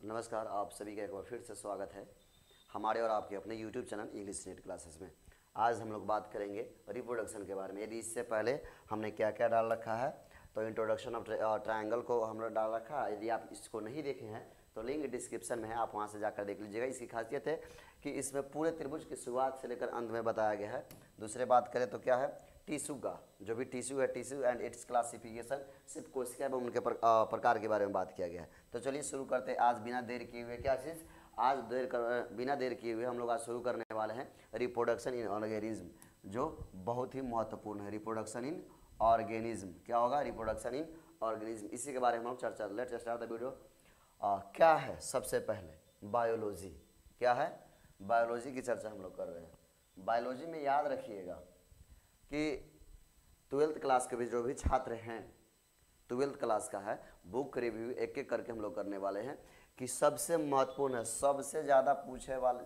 नमस्कार, आप सभी का एक बार फिर से स्वागत है हमारे और आपके अपने YouTube channel English net classes में। आज हम लोग बात करेंगे रिप्रोडक्शन के बारे में। यदि इससे पहले हमने क्या क्या डाल रखा है तो इंट्रोडक्शन ऑफ ट्रायंगल को हम लोग डाल रखा है। यदि आप इसको नहीं देखे हैं तो लिंक डिस्क्रिप्शन में है, आप वहां से जाकर देख लीजिएगा। इसकी खासियत है कि इसमें पूरे त्रिभुज की शुरुआत से लेकर अंत में बताया गया है। दूसरे बात करें तो क्या है, टिश्यू का जो भी टिश्यू है, टिश्यू एंड इट्स क्लासिफिकेशन, सिर्फ कोशिका एवं उनके प्रकार के बारे में बात किया गया है। तो चलिए शुरू करते हैं। आज बिना देर किए हुए क्या चीज़, बिना देर किए हुए हम लोग आज शुरू करने वाले हैं रिप्रोडक्शन इन ऑर्गेनिज्म, जो बहुत ही महत्वपूर्ण है। रिप्रोडक्शन इन ऑर्गेनिज्म क्या होगा, रिप्रोडक्शन इन ऑर्गेनिज्म, इसी के बारे में हम चर्चा। Let's start the video. क्या है, सबसे पहले बायोलॉजी। क्या है, बायोलॉजी की चर्चा हम लोग कर रहे हैं। बायोलॉजी में याद रखिएगा कि 12th क्लास के भी जो भी छात्र हैं, 12th क्लास का है, बुक रिव्यू एक एक करके हम लोग करने वाले हैं कि सबसे महत्वपूर्ण है, सबसे ज़्यादा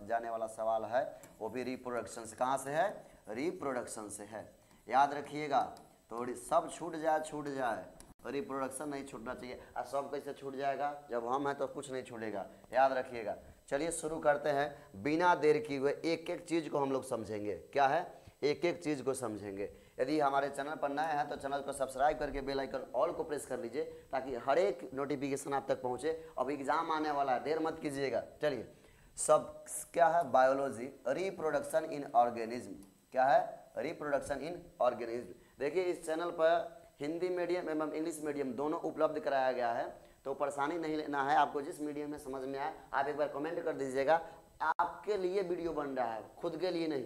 जाने वाला सवाल है वो भी रिप्रोडक्शन से। कहाँ से है, रिप्रोडक्शन से है। याद रखिएगा, थोड़ी सब छूट जाए, रिप्रोडक्शन नहीं छूटना चाहिए। और सब कैसे छूट जाएगा, जब हम हैं तो कुछ नहीं छूटेगा, याद रखिएगा। चलिए शुरू करते हैं। बिना देर किए हुए एक एक चीज़ को हम लोग समझेंगे। क्या है, एक एक चीज़ को समझेंगे। यदि हमारे चैनल पर नए हैं तो चैनल को सब्सक्राइब करके बेल आइकन ऑल को प्रेस कर लीजिए ताकि हर एक नोटिफिकेशन आप तक पहुंचे। अब एग्जाम आने वाला है, देर मत कीजिएगा। चलिए, सब क्या है, बायोलॉजी, रिप्रोडक्शन इन ऑर्गेनिज्म। क्या है, रिप्रोडक्शन इन ऑर्गेनिज्म। देखिए, इस चैनल पर हिंदी मीडियम एवं इंग्लिश मीडियम दोनों उपलब्ध कराया गया है, तो परेशानी नहीं लेना है। आपको जिस मीडियम में समझ में आए आप एक बार कमेंट कर दीजिएगा। आपके लिए वीडियो बन रहा है, खुद के लिए नहीं।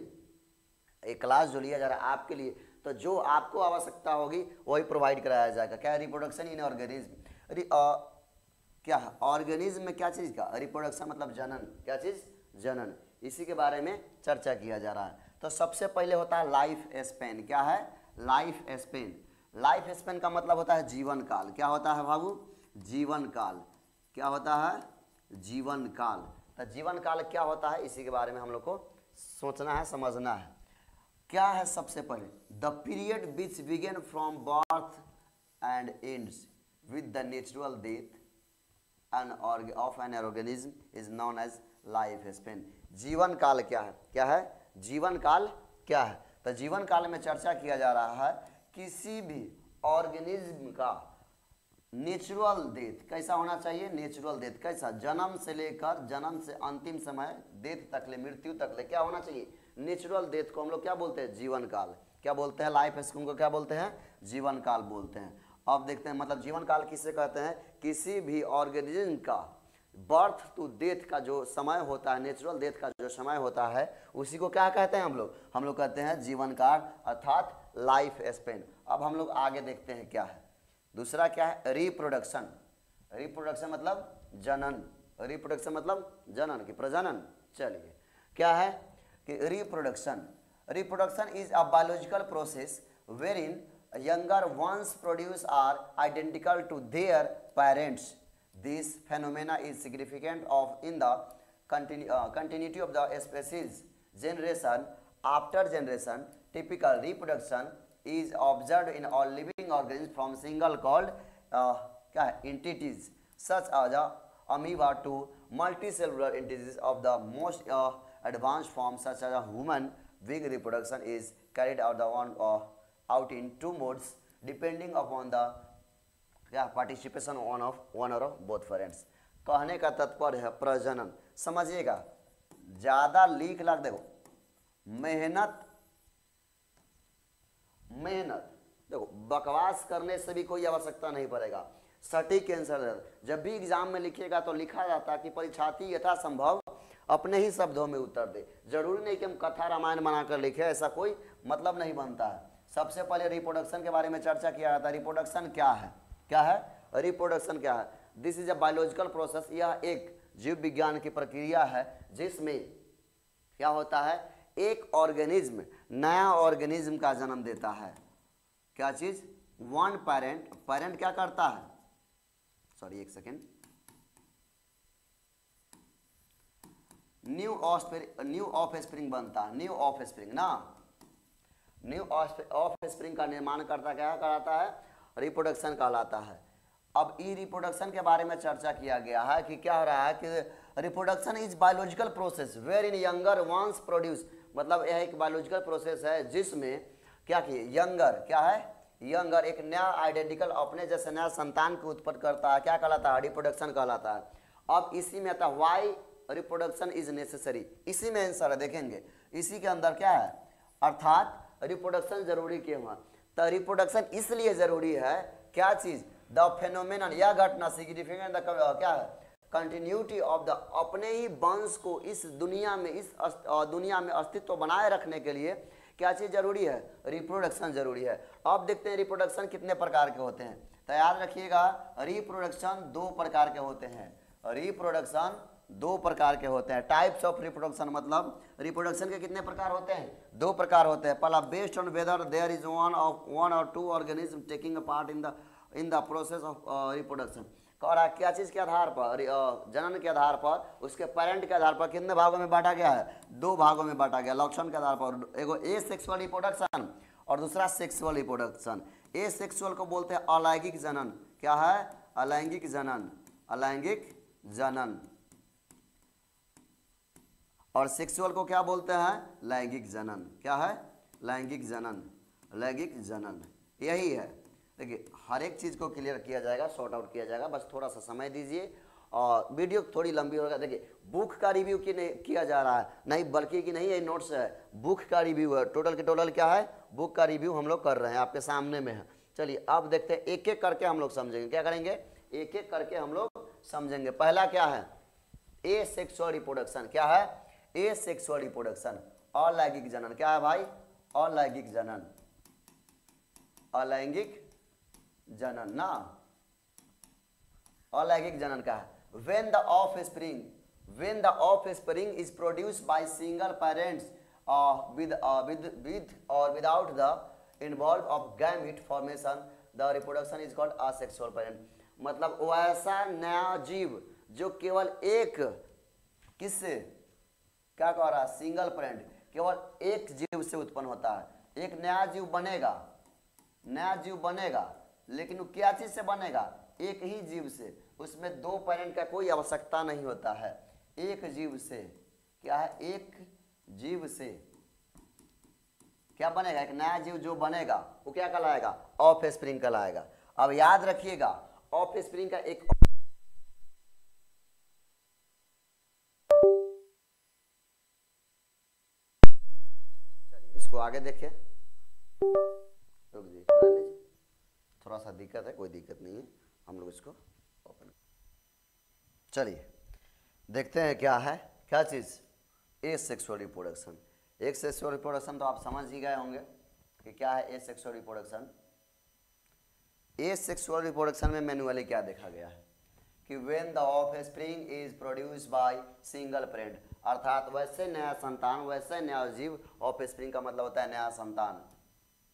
एक क्लास जो लिया जा रहा है आपके लिए, तो जो आपको आवश्यकता होगी वही प्रोवाइड कराया जाएगा। क्या है, रिप्रोडक्शन इन ऑर्गेनिज्म। क्या है, ऑर्गेनिज्म में क्या चीज़ का, रिप्रोडक्शन मतलब जनन। क्या चीज़, जनन। इसी के बारे में चर्चा किया जा रहा है। तो सबसे पहले होता है लाइफ स्पेन। क्या है, लाइफ स्पेन। लाइफ स्पेन का मतलब होता है जीवन काल। क्या होता है बाबू, जीवन काल। क्या होता है, जीवन काल। तो जीवन काल क्या होता है, इसी के बारे में हम लोग को सोचना है, समझना है। क्या है, सबसे पहले the period which begin from birth and ends with the natural death of an organism is known as life span. जीवन काल क्या है, क्या है, जीवन काल क्या है। तो जीवन काल में चर्चा किया जा रहा है किसी भी ऑर्गेनिज्म का नेचुरल डेथ कैसा होना चाहिए, नेचुरल डेथ कैसा, जन्म से लेकर जन्म से अंतिम समय डेथ तक ले, मृत्यु तक ले, क्या होना चाहिए, नेचुरल डेथ को हम लोग क्या बोलते हैं, जीवन काल। क्या बोलते हैं, लाइफ स्पेन को क्या बोलते हैं, जीवन काल बोलते हैं। अब देखते हैं, मतलब जीवन काल किसे कहते हैं, किसी भी ऑर्गेनिज्म का बर्थ टू डेथ का जो समय होता है, नेचुरल डेथ का जो समय होता है, उसी को क्या कहते हैं हम लोग कहते हैं जीवन काल, अर्थात लाइफ स्पेन। अब हम लोग आगे देखते हैं क्या है। दूसरा क्या है, रिप्रोडक्शन। रिप्रोडक्शन मतलब जनन, रिप्रोडक्शन मतलब जनन की प्रजनन। चलिए, क्या है कि reproduction is a biological process wherein younger ones produce are identical to their parents. This phenomena is significant in the continuity of the species. Generation after generation, typical reproduction is observed in all living organisms from single called entities such as amoeba to multicellular entities of the most advanced forms such as a human being. Reproduction is carried out in two modes depending upon the participation one और both parents. कहने का तात्पर्य है प्रजनन। समझिएगा, ज़्यादा लिख लग, देखो मेहनत देखो, बकवास करने से भी कोई आवश्यकता नहीं पड़ेगा, सटीक आंसर। जब भी एग्जाम में लिखिएगा तो लिखा जाता है कि परीक्षार्थी यथासंभव अपने ही शब्दों में उत्तर दे। जरूरी नहीं कि हम कथा रामायण बनाकर लिखे, ऐसा कोई मतलब नहीं बनता है। सबसे पहले रिप्रोडक्शन के बारे में चर्चा किया जाता है। रिप्रोडक्शन क्या है, क्या है, रिप्रोडक्शन क्या है, this is a biological process. यह एक जीव विज्ञान की प्रक्रिया है जिसमें क्या होता है, एक ऑर्गेनिज्म नया ऑर्गेनिज्म का जन्म देता है। क्या चीज, वन पेरेंट क्या करता है, सॉरी एक सेकेंड, न्यू ऑफस्प्रिंग बनता है, न्यू ऑफस्प्रिंग ना, न्यू ऑफस्प्रिंग का निर्माण करता, क्या कराता है, रिप्रोडक्शन कहलाता है। अब ई रिप्रोडक्शन के बारे में चर्चा किया गया है कि क्या हो रहा है कि reproduction is biological process where in younger ones produce, मतलब यह एक बायोलॉजिकल प्रोसेस है जिसमें क्या कि यंगर क्या है, यंगर एक नया आइडेंटिकल अपने जैसे नया संतान को उत्पन्न करता है, क्या कहलाता है, रिप्रोडक्शन कहलाता है। अब इसी में आता है वाई रिप्रोडक्शन इज नेसेसरी, इसी में आंसर है, देखेंगे इसी के अंदर क्या है, अर्थात रिप्रोडक्शन जरूरी क्यों है। तो रिप्रोडक्शन इसलिए जरूरी है, क्या चीज, द फेनोमेनन, यह घटना सिग्निफिकेंट क्या है, कंटिन्यूटी ऑफ द, अपने ही वंश को इस दुनिया में, इस दुनिया में अस्तित्व बनाए रखने के लिए क्या चीज जरूरी है, रिप्रोडक्शन जरूरी है। अब देखते हैं रिप्रोडक्शन कितने प्रकार के होते हैं। तो याद रखिएगा रिप्रोडक्शन दो प्रकार के होते हैं, रिप्रोडक्शन दो प्रकार के होते हैं। टाइप्स ऑफ रिप्रोडक्शन, मतलब रिप्रोडक्शन के कितने प्रकार होते हैं, दो प्रकार होते हैं। पहला based on whether there is one और two organism taking a part in the process of reproduction. और क्या चीज के आधार पर, जनन के आधार पर, उसके पेरेंट के आधार पर कितने भागों में बांटा गया है, दो भागों में बांटा गया लक्षण के आधार पर। एगो ए सेक्सुअल रिप्रोडक्शन और दूसरा सेक्सुअल रिप्रोडक्शन। ए सेक्सुअल को बोलते हैं अलैंगिक जनन, क्या है, अलैंगिक जनन, अलैंगिक जनन। और सेक्सुअल को क्या बोलते हैं, लैंगिक जनन, क्या है, लैंगिक जनन, लैंगिक जनन, यही है। देखिए हर एक चीज़ को क्लियर किया जाएगा, सॉर्ट आउट किया जाएगा, बस थोड़ा सा समय दीजिए। और वीडियो थोड़ी लंबी होगा। देखिए बुक का रिव्यू किया जा रहा है, नहीं बल्कि कि नहीं, ये नोट्स है, बुक का रिव्यू है, टोटल के टोटल क्या है, बुक का रिव्यू हम लोग कर रहे हैं, आपके सामने में है। चलिए अब देखते हैं, एक एक करके हम लोग समझेंगे, क्या करेंगे, एक एक करके हम लोग समझेंगे। पहला क्या है, ए सेक्सुअल रिप्रोडक्शन, क्या है, ए सेक्सुअल रिप्रोडक्शन, अलैंगिक जनन, क्या है भाई, अलैंगिक जनन, अलैंगिक जनन ना, अलैंगिक जनन का है। when the offspring is produced by single parents with or without the involved of gamete formation, the reproduction is called asexual parent। मतलब वैसा नया जीव जो केवल एक, किससे, क्या कह रहा है, सिंगल पेरेंट, केवल एक जीव से उत्पन्न होता है। एक नया जीव बनेगा, नया जीव बनेगा, लेकिन वो क्या चीज से बनेगा, एक ही जीव से, उसमें दो पेरेंट का कोई आवश्यकता नहीं होता है, एक जीव से, क्या है, एक जीव से क्या बनेगा, एक नया जीव जो बनेगा वो क्या कहलाएगा, ऑफस्प्रिंग कहलाएगा। अब याद रखिएगा ऑफस्प्रिंग का एक, इसको आगे देखिए, रुक जी, थोड़ा सा दिक्कत है, कोई दिक्कत नहीं है, हम लोग इसको ओपन, चलिए देखते हैं क्या है, क्या चीज़, ए सेक्सुअल रिप्रोडक्शन। एक सेक्सुअल रिप्रोडक्शन तो आप समझ ही गए होंगे कि क्या है ए सेक्सुअल रिप्रोडक्शन। ए सेक्सुअल रिप्रोडक्शन में मैनुअली क्या देखा गया है कि when the offspring is produced by single parent, अर्थात वैसे नया संतान, वैसे नया जीव, ऑफस्प्रिंग का मतलब होता है नया संतान,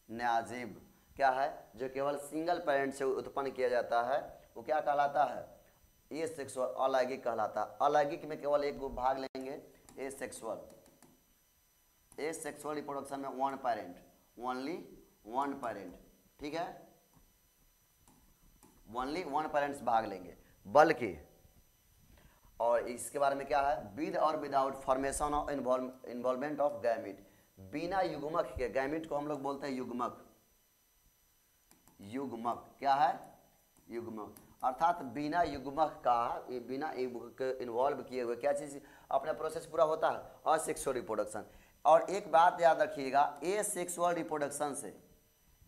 नया जीव, क्या है, जो केवल सिंगल पेरेंट से उत्पन्न किया जाता है, वो क्या कहलाता है, ए सेक्सुअल, अलैंगिक कहलाता है। अलैंगिक में केवल एक भाग लेंगे, asexual. Asexual reproduction में one parent, only one parent, ठीक है, ओनली वन पेरेंट्स भाग लेंगे। बल्कि और इसके बारे में क्या है, विद और without formation of involvement of gamete, बिना युग्मक के, गैमिट को हम लोग बोलते हैं युग्मक, युग्मक क्या है, युग्मक, अर्थात बिना युग्मक का, बिना इन्वॉल्व किए हुए क्या चीज अपना प्रोसेस पूरा होता है, असेक्सुअल रिप्रोडक्शन। और एक बात याद रखिएगा, ए सेक्सुअल रिप्रोडक्शन से,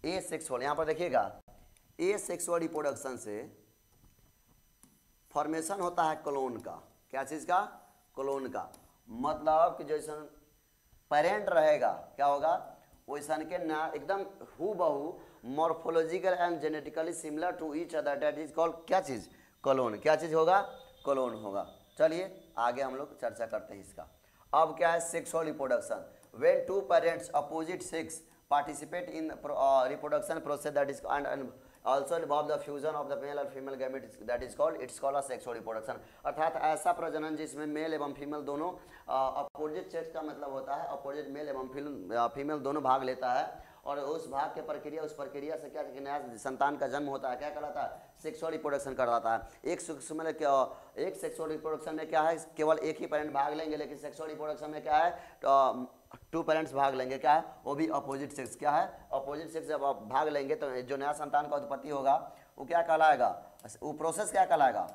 ए सेक्सुअल, यहां पर देखिएगा, ए सेक्सुअल रिप्रोडक्शन से फॉर्मेशन होता है क्लोन का, क्या चीज का, क्लोन का, मतलब कि जैसा पेरेंट रहेगा क्या होगा, वैसा के ना एकदम हूबहू morphological and genetically similar to each other, that is called क्या चीज, क्लोन, क्या चीज होगा, क्लोन होगा। चलिए आगे हम लोग चर्चा करते हैं इसका। अब क्या है sexual reproduction, when two parents opposite sex participate in reproduction process that is and also involve the fusion of the male और female gamete, that is called, it's called a sexual reproduction। अर्थात ऐसा प्रजनन जिसमें mail एवं female दोनों, opposite sex का मतलब होता है अपोजिट, मेल एवं फीमेल दोनों भाग लेता है और उस भाग के प्रक्रिया, उस प्रक्रिया से क्या नया संतान का जन्म होता है, क्या कहलाता है, सेक्सुअल रिप्रोडक्शन कहलाता है। एक सेक्सुअल रिप्रोडक्शन में क्या है, केवल एक ही पेरेंट भाग लेंगे, लेकिन सेक्सुअल रिप्रोडक्शन में क्या है, टू पेरेंट्स भाग लेंगे, क्या है, वो भी अपोजिट सेक्स, क्या है, अपोजिट सेक्स जब आप भाग लेंगे तो जो नया संतान का उत्पत्ति होगा वो क्या कहलाएगा, वो प्रोसेस क्या कहलाएगा,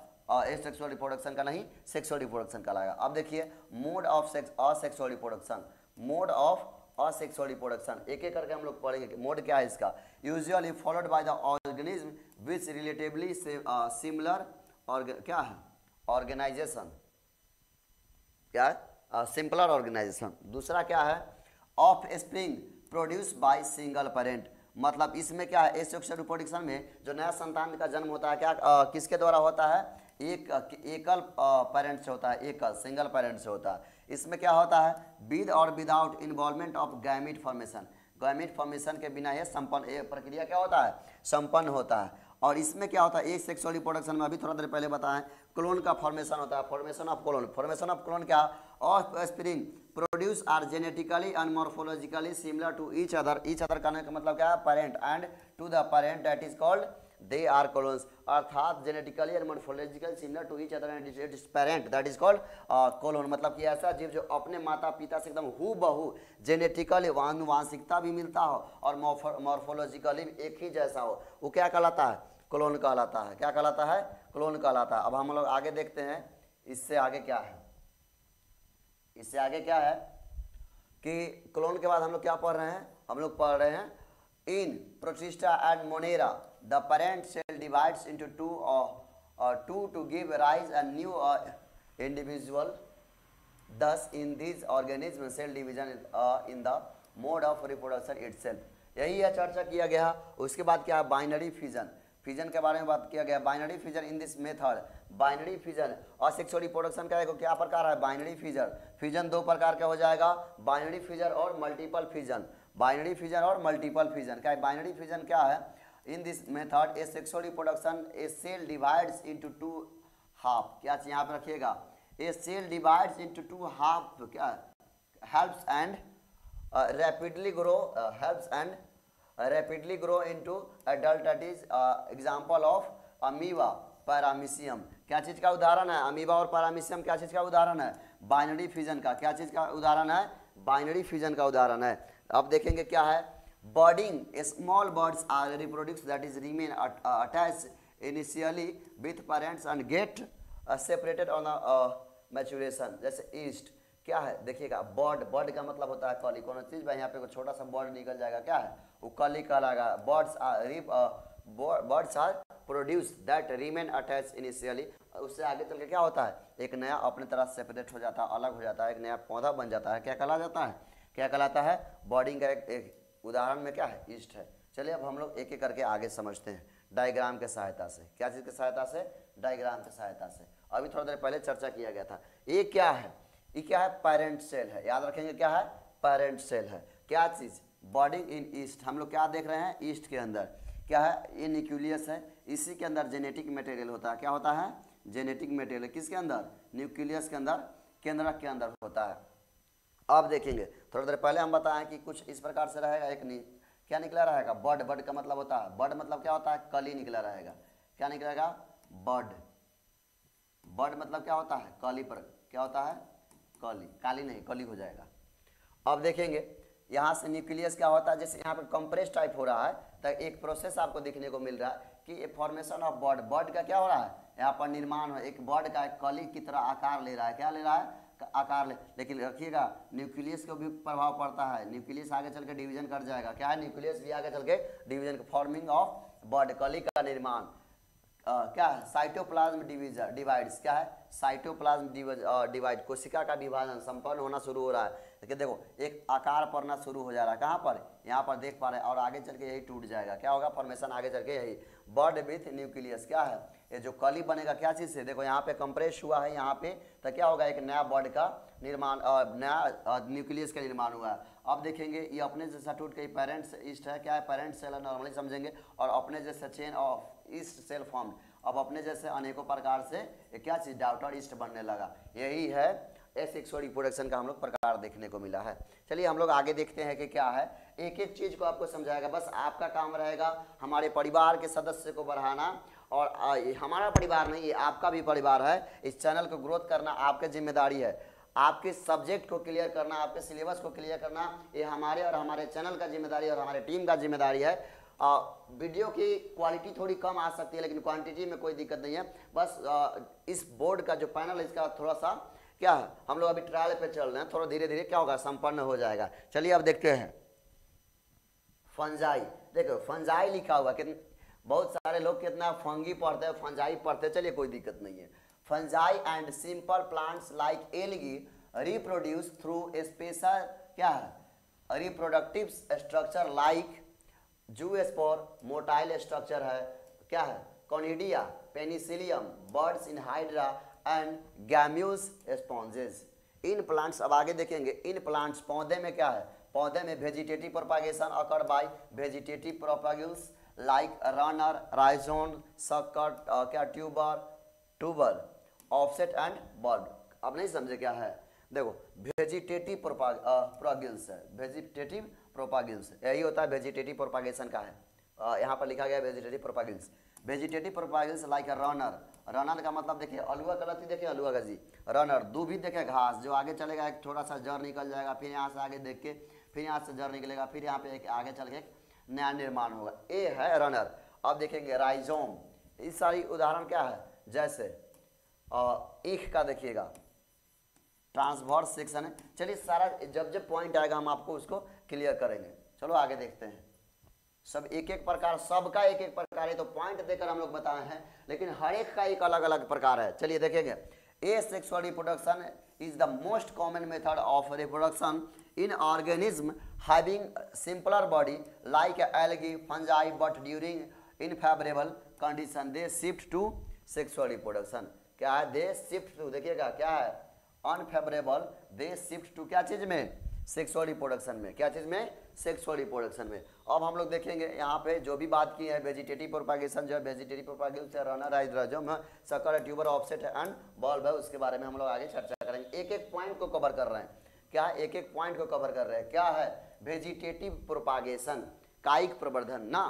सेक्सुअल रिप्रोडक्शन का नहीं, सेक्सुअल रिप्रोडक्शन कहलाएगा। अब देखिए mode of asexual reproduction, mode of asexual reproduction एक एक करके हम लोग पढ़ेंगे। मोड क्या है इसका, usually followed by the organism which relatively similar और क्या है, ऑर्गेनाइजेशन, क्या है, सिंपलर ऑर्गेनाइजेशन। दूसरा क्या है, of spring produce by single parent, मतलब इसमें क्या है, एसेक्सुअल रिप्रोडक्शन में जो नया संतान का जन्म होता है क्या किसके द्वारा होता है, एकल पेरेंट से होता है, एकल सिंगल पेरेंट से होता है। इसमें क्या होता है, विद और without involvement of gamete formation, gamete formation के बिना ये संपन्न, ये प्रक्रिया क्या होता है, संपन्न होता है। और इसमें क्या होता है, एक सेक्सुअल रिप्रोडक्शन में अभी थोड़ा देर पहले बताएं, क्लोन का फॉर्मेशन होता है, formation of clone, formation of clone क्या, offspring produce are genetically and morphologically similar to each other करने का मतलब क्या है, parent and to the parent that is called they are clones, अर्थात genetically and morphologically similar to each other and its parent that is called clone, मतलब कि ऐसा जीव जो अपने माता पिता से एकदम हूबहू जेनेटिकली आनुवांशिकता भी मिलता हो और मॉर्फोलॉजिकली एक ही जैसा हो, वो क्या कहलाता है, क्लोन कहलाता है। क्या कहलाता है, क्लोन कहलाता है। अब हम लोग आगे देखते हैं, इससे आगे क्या है, इससे आगे क्या है कि क्लोन के बाद हम लोग क्या पढ़ रहे हैं, हम लोग पढ़ रहे हैं in Protista and Monera the parent cell divides into two to give rise a new individual, thus in these organisms cell division in the mode of reproduction itself, यही है चर्चा किया गया। उसके बाद क्या है, बाइनरी फिजन, फिजन के बारे में बात किया गया। Binary fission in this method, binary fission asexual reproduction का एक क्या प्रकार है, बाइनरी फिजन, फिजन दो प्रकार का हो जाएगा, बाइनरी फिजन और मल्टीपल फिजन, बाइनरी फिजन और मल्टीपल फिजन। क्या है बाइनरी फिजन, क्या है, in this method asexual reproduction a cell divides into two half, क्या चीज यहाँ पे रखिएगा, a cell divides into two half, क्या helps and rapidly grow into adult, that is example of amoeba paramecium, क्या चीज का उदाहरण है, अमीबा और पैरामीशियम क्या चीज का उदाहरण है, बाइनरी फिजन का, क्या चीज का उदाहरण है, बाइनरी फिजन का उदाहरण है। अब देखेंगे क्या है, budding, small buds are reproduce that is remain attached initially with parents and get separated on maturation, जैसे ईस्ट, क्या है देखिएगा, बर्ड, बर्ड का मतलब होता है कली, कौन चीज भाई, यहाँ पे कोई छोटा सा बर्ड निकल जाएगा, क्या है वो कली कहलाएगा। Birds are produce that remain attach initially, उससे आगे चल के क्या होता है, एक नया अपने तरह सेपरेट हो जाता है, अलग हो जाता है, एक नया पौधा बन जाता है, क्या कहला जाता है, क्या कहलाता है, बर्डिंग का एक उदाहरण में क्या है, ईस्ट है। चलिए अब हम लोग एक एक करके आगे समझते हैं डायग्राम के सहायता से, क्या चीज़ की सहायता से, डायग्राम की सहायता से। अभी थोड़ा देर पहले चर्चा किया गया था, ये क्या है, ये क्या है, पेरेंट सेल है, याद रखेंगे क्या है, पेरेंट सेल है। क्या चीज़, बर्डिंग इन ईस्ट, हम लोग क्या देख रहे हैं, ईस्ट के अंदर क्या है, ये न्यूक्लियस है, इसी के अंदर जेनेटिक मटेरियल होता है, क्या होता है, जेनेटिक मटेरियल, किसके अंदर, न्यूक्लियस के अंदर, केंद्रक के अंदर होता है। अब देखेंगे थोड़ी देर पहले हम बताएं कि कुछ इस प्रकार से रहेगा, एक क्या निकला रहेगा, बर्ड, बर्ड का मतलब होता है, बर्ड मतलब क्या होता है, कली निकला रहेगा, क्या निकलेगा, बर्ड, बर्ड मतलब क्या होता है, कली पर, क्या होता है, कली, काली नहीं कली हो जाएगा। अब देखेंगे यहाँ से न्यूक्लियस क्या होता है, जैसे यहाँ पर कंप्रेस टाइप हो रहा है, तो एक प्रोसेस आपको देखने को मिल रहा है कि फॉर्मेशन ऑफ बर्ड, बर्ड का क्या हो रहा है, यहाँ पर निर्माण हो, एक बर्ड का एक कली की तरह आकार ले रहा है, क्या ले रहा है, आकार ले, लेकिन रखिएगा न्यूक्लियस को भी प्रभाव पड़ता है, न्यूक्लियस आगे चल के डिवीजन कर जाएगा, क्या है, न्यूक्लियस भी आगे चल के डिवीजन, फॉर्मिंग ऑफ बर्ड, कली का निर्माण, क्या है, साइटोप्लाज्म डिवाइड्स, क्या है, साइटोप्लाज्म डिवाइड, कोशिका का विभाजन संपन्न होना शुरू हो रहा है, देखिए देखो एक आकार पड़ना शुरू हो जा रहा है, कहाँ पर, यहाँ पर देख पा रहे हैं, और आगे चल के यही टूट जाएगा, क्या होगा, फॉर्मेशन आगे चल के यही, बर्ड विथ न्यूक्लियस, क्या है, ये जो कली बनेगा क्या चीज़ से, देखो यहाँ पे कंप्रेस हुआ है यहाँ पे, तो क्या होगा, एक नया बर्ड का निर्माण, नया न्यूक्लियस का निर्माण हुआ है। अब देखेंगे ये अपने जैसा टूट के पेरेंट्स ईस्ट है, क्या है, पेरेंट सेल नॉर्मली समझेंगे, और अपने जैसा chain of yeast cell form, अब अपने जैसे अनेकों प्रकार से ये क्या चीज डॉटर ईस्ट बनने लगा। यही है एसेक्सुअल रिप्रोडक्शन का हम लोग प्रकार देखने को मिला है। चलिए हम लोग आगे देखते हैं कि क्या है, एक एक चीज को आपको समझाएगा। बस आपका काम रहेगा हमारे परिवार के सदस्य को बढ़ाना, और हमारा परिवार नहीं, ये आपका भी परिवार है। इस चैनल को ग्रोथ करना आपकी जिम्मेदारी है। आपके सब्जेक्ट को क्लियर करना, आपके सिलेबस को क्लियर करना, ये हमारे और हमारे चैनल का जिम्मेदारी और हमारे टीम का जिम्मेदारी है। वीडियो की क्वालिटी थोड़ी कम आ सकती है, लेकिन क्वांटिटी में कोई दिक्कत नहीं है। बस इस बोर्ड का जो पैनल है इसका थोड़ा सा क्या है, हम लोग अभी ट्रायल पे चल रहे हैं, थोड़ा धीरे धीरे क्या होगा, संपन्न हो जाएगा। चलिए अब देखते हैं फंजाई। देखो फंजाई लिखा हुआ, कितने बहुत सारे लोग कितना फंगी पढ़ते हैं, फंजाई पढ़ते हैं। चलिए कोई दिक्कत नहीं है। Fungi and simple plants like algae reproduce through special क्या है reproductive structure like zoospore, motile structure है क्या है, conidia, Penicillium, buds in Hydra and gemmules sponges. In plants, अब आगे देखेंगे, इन प्लांट्स पौधे में क्या है, पौधे में vegetative propagation occur by vegetative propagules like runner, rhizome, sucker, क्या ट्यूबर, ऑफसेट एंड बल्ब। अब नहीं समझे क्या है, देखो वेजिटेटिव प्रोपागुल्स है, वेजिटेटिव प्रोपागुल्स यही होता है, वेजिटेटिव प्रोपागेशन का है। यहाँ पर लिखा गया vegetative propagules. Vegetative propagation like runner, runner का मतलब देखिए अलुआ का लती, देखिए अलुआ का जी, रनर। दूभी देखे घास, जो आगे चलेगा एक थोड़ा सा जड़ निकल जाएगा, फिर यहाँ से आगे देख के फिर यहाँ से जड़ निकलेगा, फिर यहाँ पे एक आगे चल के नया निर्माण होगा, ये है रनर। अब देखेंगे राइजोम, इस सारी उदाहरण क्या है, जैसे ईख का देखिएगा ट्रांसवर्स सेक्शन है। चलिए सारा जब जब पॉइंट आएगा हम आपको उसको क्लियर करेंगे। चलो आगे देखते हैं। सब एक एक प्रकार, सबका एक एक प्रकार है, तो पॉइंट देकर हम लोग बताए हैं, लेकिन हर एक का एक अलग अलग प्रकार है। चलिए देखेंगे, asexual reproduction is the most common method of reproduction in organism having simpler body like algae, fungi, but during unfavourable condition they shift to sexual reproduction. क्या है, दे शिफ्ट टू, देखिएगा क्या है, अनफेवरेबल, दे शिफ्ट टू क्या चीज में, sexual reproduction में। क्या चीज में, सेक्सुअल रिप्रोडक्शन में। अब हम लोग देखेंगे यहाँ पे जो भी बात की है, वेजिटेटिव प्रोपागेशन जो है, vegetative propagation runner, rhizome, sucker, tuber, offset and bulb है, उसके बारे में हम लोग आगे चर्चा करेंगे। एक एक पॉइंट को कवर कर रहे हैं, क्या एक एक पॉइंट को कवर कर रहे हैं। क्या है, वेजिटेटिव प्रोपागेशन, कायिक प्रवर्धन ना,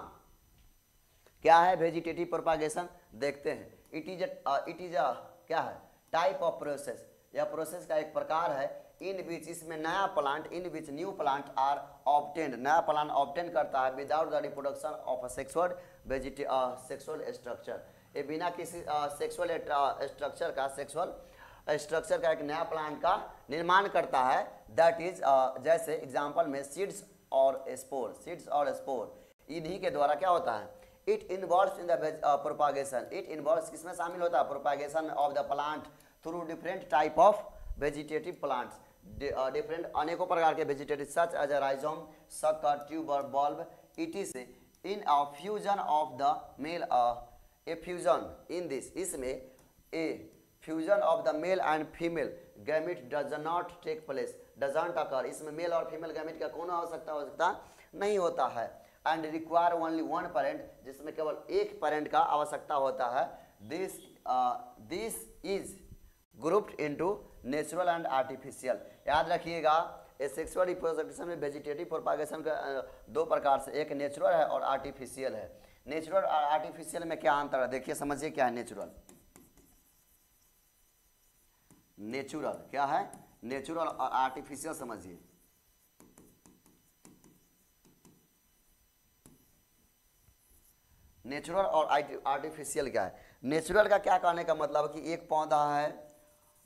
क्या है वेजिटेटिव प्रोपागेशन, देखते हैं। इट इज क्या है, टाइप ऑफ प्रोसेस, यह प्रोसेस का एक प्रकार है, इन विच, इसमें नया plant, in which new plant are obtained, नया प्लांट ऑब्टेन करता है without the reproduction of a sexual structure, ये बिना किसी सेक्सुअल स्ट्रक्चर का, सेक्सुअल स्ट्रक्चर का एक नया प्लांट का निर्माण करता है। दैट इज जैसे एग्जांपल में सीड्स और स्पोर, सीड्स और स्पोर, इन्हीं के द्वारा क्या होता है, it involves in the propagation, it involves किसमें शामिल होता है, propagation of the plant through different type of vegetative plants, different अनेकों प्रकार के vegetative such as rhizome, sucker, tuber, bulb. It is in a fusion of the male, a fusion in this, इसमें a fusion of the male and female gamete does not take place, doesn't occur, इसमें male और female gamete का कोनो आवश्यकता नहीं होता है। And require only one parent, जिसमें केवल एक पेरेंट का आवश्यकता होता है। This is grouped into natural and artificial. याद रखिएगा, सेक्सुअल रिप्रोडक्शन में वेजिटेटिव प्रोपागेशन का दो प्रकार से, एक नेचुरल है और आर्टिफिशियल है। नेचुरल और आर्टिफिशियल में क्या अंतर है, देखिए समझिए क्या है नेचुरल। नेचुरल क्या है, नेचुरल और आर्टिफिशियल समझिए। नेचुरल और आर्टिफिशियल क्या है, नेचुरल का क्या कहने का मतलब है कि एक पौधा है,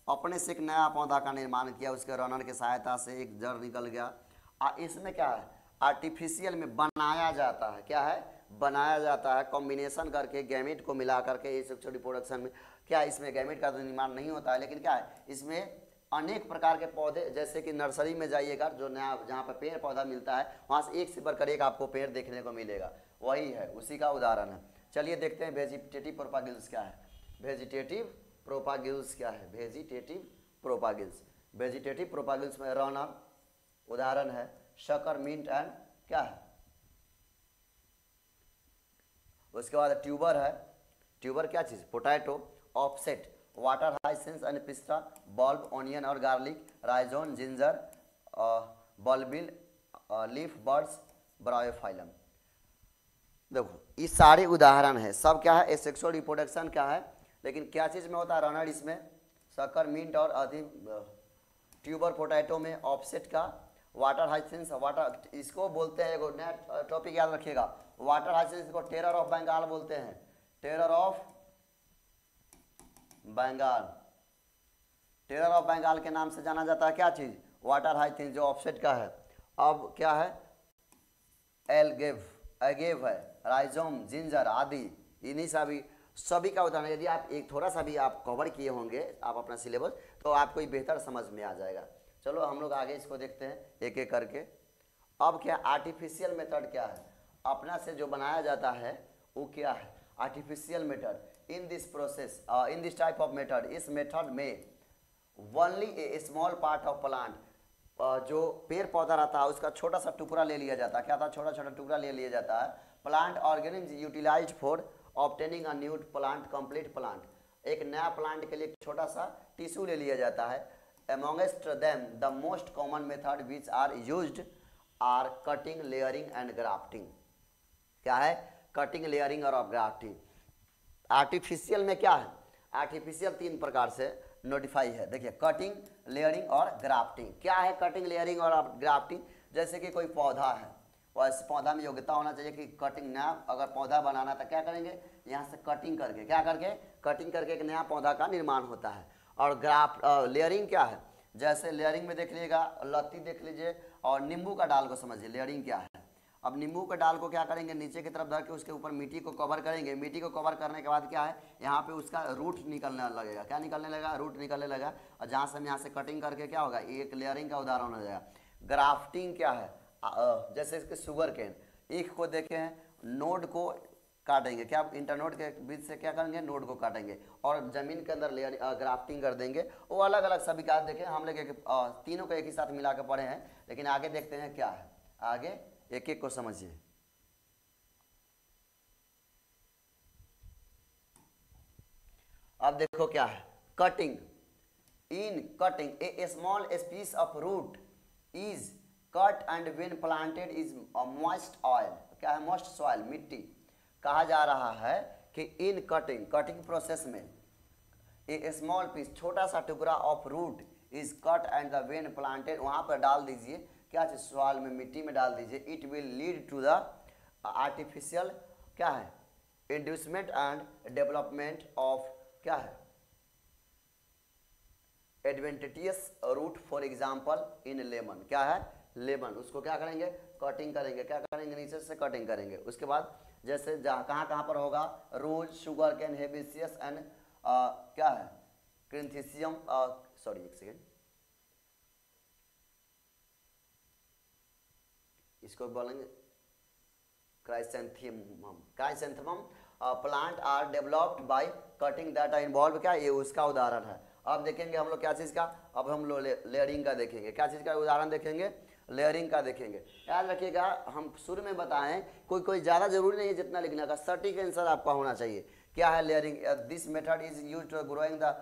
अपने से एक नया पौधा का निर्माण किया, उसके रनर की सहायता से एक जड़ निकल गया। इसमें क्या है, आर्टिफिशियल में बनाया जाता है, क्या है, बनाया जाता है, कॉम्बिनेशन करके गैमेट को मिला करके। ये सेक्सुअल रिप्रोडक्शन में क्या है, इसमें गैमेट का तो निर्माण नहीं होता है, लेकिन क्या है, इसमें अनेक प्रकार के पौधे, जैसे कि नर्सरी में जाइएगा, जो नया जहाँ पर पेड़ पौधा मिलता है, वहाँ से एक से बढ़कर एक आपको पेड़ देखने को मिलेगा, वही है, उसी का उदाहरण है। चलिए देखते हैं वेजिटेटिव प्रोपागुल्स क्या है। वेजिटेटिव प्रोपागुल्स क्या है, वेजिटेटिव प्रोपागुल्स, वेजिटेटिव प्रोपागुल्स में रनर उदाहरण है, शकर, मिंट एंड क्या है, उसके बाद ट्यूबर है, ट्यूबर क्या चीज़, potato, offset, water hyacinth and pistia, bulb, onion और garlic, rhizome, ginger, bulbil, leaf buds, Bryophyllum. देखो ये सारे उदाहरण है, सब क्या है, एसेक्सुअल रिप्रोडक्शन क्या है, लेकिन क्या चीज़ में होता है, रनर इसमें, शक्कर, मिंट और अधिक, ट्यूबर पोटैटो में ऑफसेट का, वाटर हाइसिंस, वाटर इसको बोलते हैं, एगो नया टॉपिक याद रखिएगा, वाटर हाइसिंस को टेरर ऑफ बंगाल बोलते हैं, terror of Bengal, terror of Bengal के नाम से जाना जाता है क्या चीज़, वाटर हाइसिंस जो ऑफसेट का है। अब क्या है, एलगेव, एगेव है, राइजोम, जिंजर आदि, इन्हीं सभी का उदाहरण, यदि आप एक थोड़ा सा भी आप कवर किए होंगे आप अपना सिलेबस, तो आपको ये बेहतर समझ में आ जाएगा। चलो हम लोग आगे इसको देखते हैं एक एक करके। अब क्या आर्टिफिशियल मेथड क्या है, अपना से जो बनाया जाता है वो क्या है, artificial method. In this process, in this type of method, इस मेथड में only A small part of plant, जो पेड़ पौधा रहता है उसका छोटा सा टुकड़ा ले लिया जाता है, क्या था, छोटा छोटा टुकड़ा ले लिया जाता है। Plant organism utilized for obtaining a new plant, complete plant, एक नया प्लांट के लिए छोटा सा टिश्यू ले लिया जाता है। Amongst them the most common method which are used are cutting, layering and grafting. क्या है, कटिंग, लेयरिंग और ग्राफ्टिंग। आर्टिफिशियल में क्या है, आर्टिफिशियल तीन प्रकार से नोटिफाई है, देखिए कटिंग, लेयरिंग और ग्राफ्टिंग। क्या है कटिंग, लेयरिंग और ग्राफ्टिंग, जैसे कि कोई पौधा है और इस पौधा में योग्यता होना चाहिए कि कटिंग, नया अगर पौधा बनाना तो क्या करेंगे, यहाँ से कटिंग करके, क्या करके, कटिंग करके एक नया पौधा का निर्माण होता है। और लेयरिंग क्या है, जैसे लेयरिंग में देख लीजिएगा, लत्ती देख लीजिए, और नींबू का डाल को समझिए, लेयरिंग क्या है। अब नींबू के डाल को क्या करेंगे, नीचे की तरफ धर के उसके ऊपर मिट्टी को कवर करेंगे, मिट्टी को कवर करने के बाद क्या है, यहाँ पे उसका रूट निकलने लगेगा, क्या निकलने लगेगा, रूट निकलने लगा, और जहाँ से हम यहाँ से कटिंग करके क्या होगा, एक लेयरिंग का उदाहरण हो जाएगा। ग्राफ्टिंग क्या है, जैसे इसके शुगर केन, ईख को देखे हैं, नोड को काटेंगे, क्या इंटरनोड के बीच से क्या करेंगे, नोड को काटेंगे और जमीन के अंदर लेयर ग्राफ्टिंग कर देंगे। वो अलग अलग सभी का देखें, हम लोग तीनों को एक ही साथ मिला के पढ़े हैं, लेकिन आगे देखते हैं क्या है, आगे एक एक को समझिए। अब देखो क्या है, cutting. In cutting a small piece of root is cut and when planted is moist oil, क्या है, मॉइस्ट सॉइल, मिट्टी। कहा जा रहा है कि इन कटिंग, कटिंग प्रोसेस में ए स्मॉल पीस, छोटा सा टुकड़ा of root is cut and the when planted, वहां पर डाल दीजिए, क्या चीज, सॉइल में, मिट्टी में डाल दीजिए। It will lead to the artificial क्या है, इंड्यूसमेंट एंड डेवलपमेंट ऑफ क्या है, adventitious root, for example in lemon, क्या है, लेमन। उसको क्या करेंगे, कटिंग करेंगे, क्या करेंगे, नीचे से कटिंग करेंगे। उसके बाद जैसे जहाँ कहाँ पर होगा, rose, sugar cane, hibiscus and क्या है, क्रिंथिसियम, सॉरी एक सेकेंड, इसको बोलेंगे chrysanthemum, chrysanthemum plant are developed by cutting that are involve, क्या ये उसका उदाहरण है। अब देखेंगे हम लोग क्या चीज़ का, अब हम लोग लेयरिंग का देखेंगे, क्या चीज़ का उदाहरण देखेंगे, लेयरिंग का देखेंगे। याद रखिएगा हम शुरू में बताएं, कोई ज़्यादा जरूरी नहीं है जितना लिखने का, सटीक आंसर आपका होना चाहिए। क्या है layering, this method is used to growing the